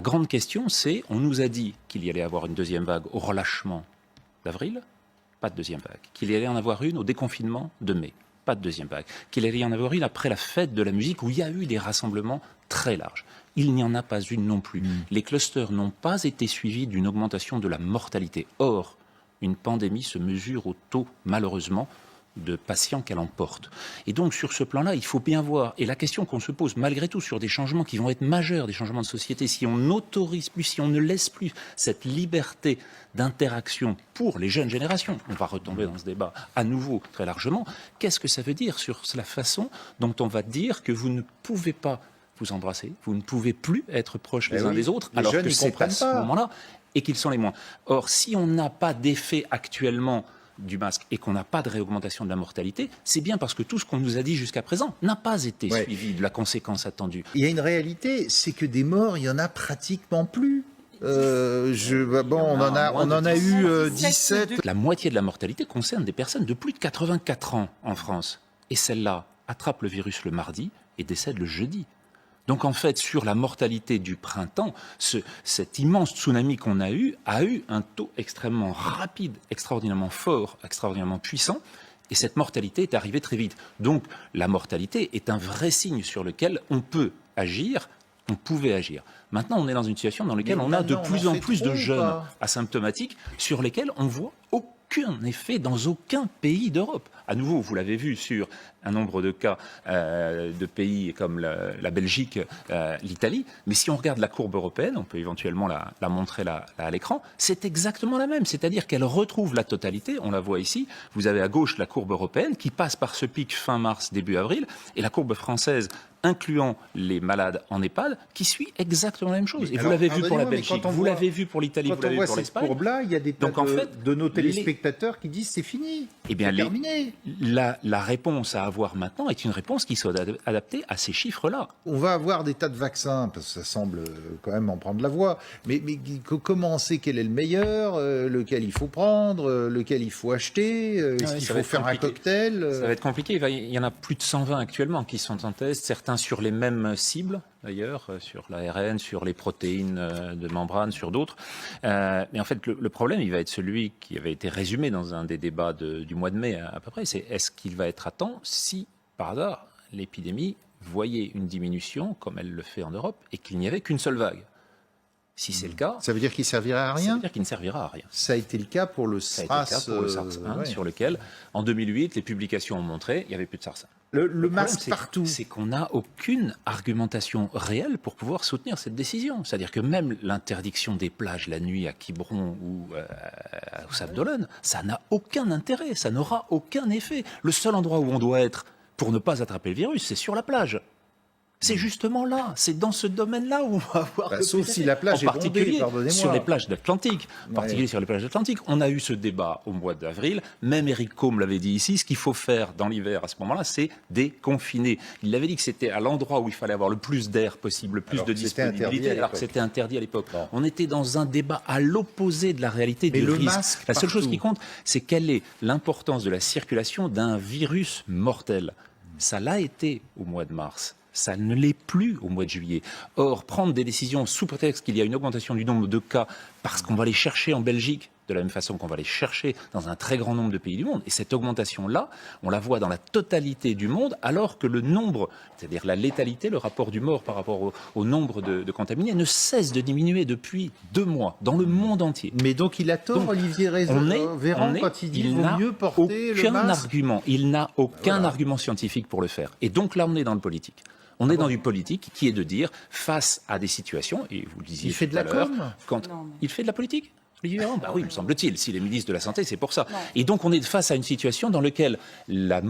grande question, c'est, on nous a dit qu'il y allait avoir une deuxième vague au relâchement d'avril, pas de deuxième vague. Qu'il y allait en avoir une au déconfinement de mai, pas de deuxième vague. Qu'il allait y en avoir une après la fête de la musique où il y a eu des rassemblements très larges. Il n'y en a pas une non plus. Les clusters n'ont pas été suivis d'une augmentation de la mortalité. Or, une pandémie se mesure au taux, malheureusement, de patients qu'elle emporte. Et donc, sur ce plan-là, il faut bien voir. Et la question qu'on se pose, malgré tout, sur des changements qui vont être majeurs, des changements de société, si on n'autorise plus, si on ne laisse plus cette liberté d'interaction pour les jeunes générations, on va retomber dans ce débat à nouveau très largement, qu'est-ce que ça veut dire sur la façon dont on va dire que vous ne pouvez pas vous embrasser, vous ne pouvez plus être proches les uns des autres, alors que c'est à ce moment-là, et qu'ils sont les moins. Or, si on n'a pas d'effet actuellement du masque et qu'on n'a pas de réaugmentation de la mortalité, c'est bien parce que tout ce qu'on nous a dit jusqu'à présent n'a pas été suivi de la conséquence attendue. Il y a une réalité, c'est que des morts, il y en a pratiquement plus. On en a eu 17. La moitié de la mortalité concerne des personnes de plus de 84 ans en France. Et celle-là attrape le virus le mardi et décède le jeudi. Donc en fait, sur la mortalité du printemps, cet immense tsunami qu'on a eu un taux extrêmement rapide, extraordinairement fort, extraordinairement puissant, et cette mortalité est arrivée très vite. Donc la mortalité est un vrai signe sur lequel on peut agir, on pouvait agir. Maintenant, on est dans une situation dans laquelle on a de plus en plus de jeunes asymptomatiques sur lesquels on voit aucun effet dans aucun pays d'Europe. À nouveau, vous l'avez vu sur un nombre de cas de pays comme la Belgique, l'Italie. Mais si on regarde la courbe européenne, on peut éventuellement la montrer là à l'écran, c'est exactement la même. C'est-à-dire qu'elle retrouve la totalité. On la voit ici. Vous avez à gauche la courbe européenne qui passe par ce pic fin mars, début avril, et la courbe française, incluant les malades en EHPAD, qui suit exactement la même chose. Et vous l'avez vu pour la Belgique, vous l'avez vu pour l'Italie, vous l'avez vu pour l'Espagne. Quand on voit cette courbe-là, il y a des tas de nos téléspectateurs qui disent c'est fini, c'est terminé. La réponse à avoir maintenant est une réponse qui soit adaptée à ces chiffres-là. On va avoir des tas de vaccins, parce que ça semble quand même en prendre la voie, mais comment on sait quel est le meilleur, lequel il faut prendre, lequel il faut acheter, est-ce qu'il faut faire un cocktail Ça va être compliqué, il y en a plus de 120 actuellement qui sont en test, certains sur les mêmes cibles d'ailleurs, sur l'ARN, sur les protéines de membrane, sur d'autres. Mais en fait, le problème, il va être celui qui avait été résumé dans un des débats du mois de mai à peu près, c'est est-ce qu'il va être à temps si, par hasard, l'épidémie voyait une diminution, comme elle le fait en Europe, et qu'il n'y avait qu'une seule vague. Si c'est le cas... Ça veut dire qu'il servira à rien ? Ça veut dire qu'il ne servira à rien. Ça a été le cas pour le SARS. Ça a été le cas pour le SARS-1, sur lequel, en 2008, les publications ont montré qu'il n'y avait plus de SARS-1. Le masque partout. C'est qu'on n'a aucune argumentation réelle pour pouvoir soutenir cette décision. C'est-à-dire que même l'interdiction des plages la nuit à Quiberon ou au Sable d'Olonne, ça n'a aucun intérêt, ça n'aura aucun effet. Le seul endroit où on doit être pour ne pas attraper le virus, c'est sur la plage. C'est justement là, c'est dans ce domaine-là où on va avoir... sauf si la plage est bondée, pardonnez-moi. Sur les plages d'Atlantique, en particulier sur les plages d'Atlantique. On a eu ce débat au mois d'avril, même Éric Côme l'avait dit ici, ce qu'il faut faire dans l'hiver à ce moment-là, c'est déconfiner. Il avait dit que c'était à l'endroit où il fallait avoir le plus d'air possible, le plus de disponibilité, alors que c'était interdit à l'époque. On était dans un débat à l'opposé de la réalité du risque. La seule chose qui compte, c'est quelle est l'importance de la circulation d'un virus mortel. Ça l'a été au mois de mars. Ça ne l'est plus au mois de juillet. Or, prendre des décisions sous prétexte qu'il y a une augmentation du nombre de cas parce qu'on va les chercher en Belgique, de la même façon qu'on va les chercher dans un très grand nombre de pays du monde. Et cette augmentation-là, on la voit dans la totalité du monde, alors que le nombre, c'est-à-dire la létalité, le rapport du mort par rapport au nombre de contaminés, ne cesse de diminuer depuis 2 mois, dans le monde entier. Mais donc il a tort, donc, Olivier Véran, quand il dit qu'il vaut mieux porter le masque. Il n'a aucun argument scientifique pour le faire. Et donc là, on est dans le politique. On est dans du politique qui est de dire, face à des situations, et vous le disiez tout à l'heure... Il fait de la politique ? Olivier Véran, oui, me semble-t-il. S'il est ministre de la Santé, c'est pour ça. Non. Et donc, on est face à une situation dans laquelle la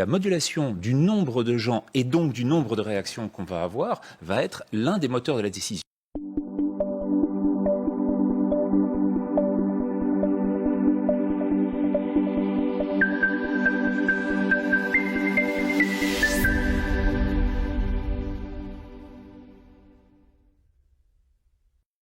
modulation du nombre de gens et donc du nombre de réactions qu'on va avoir va être l'un des moteurs de la décision.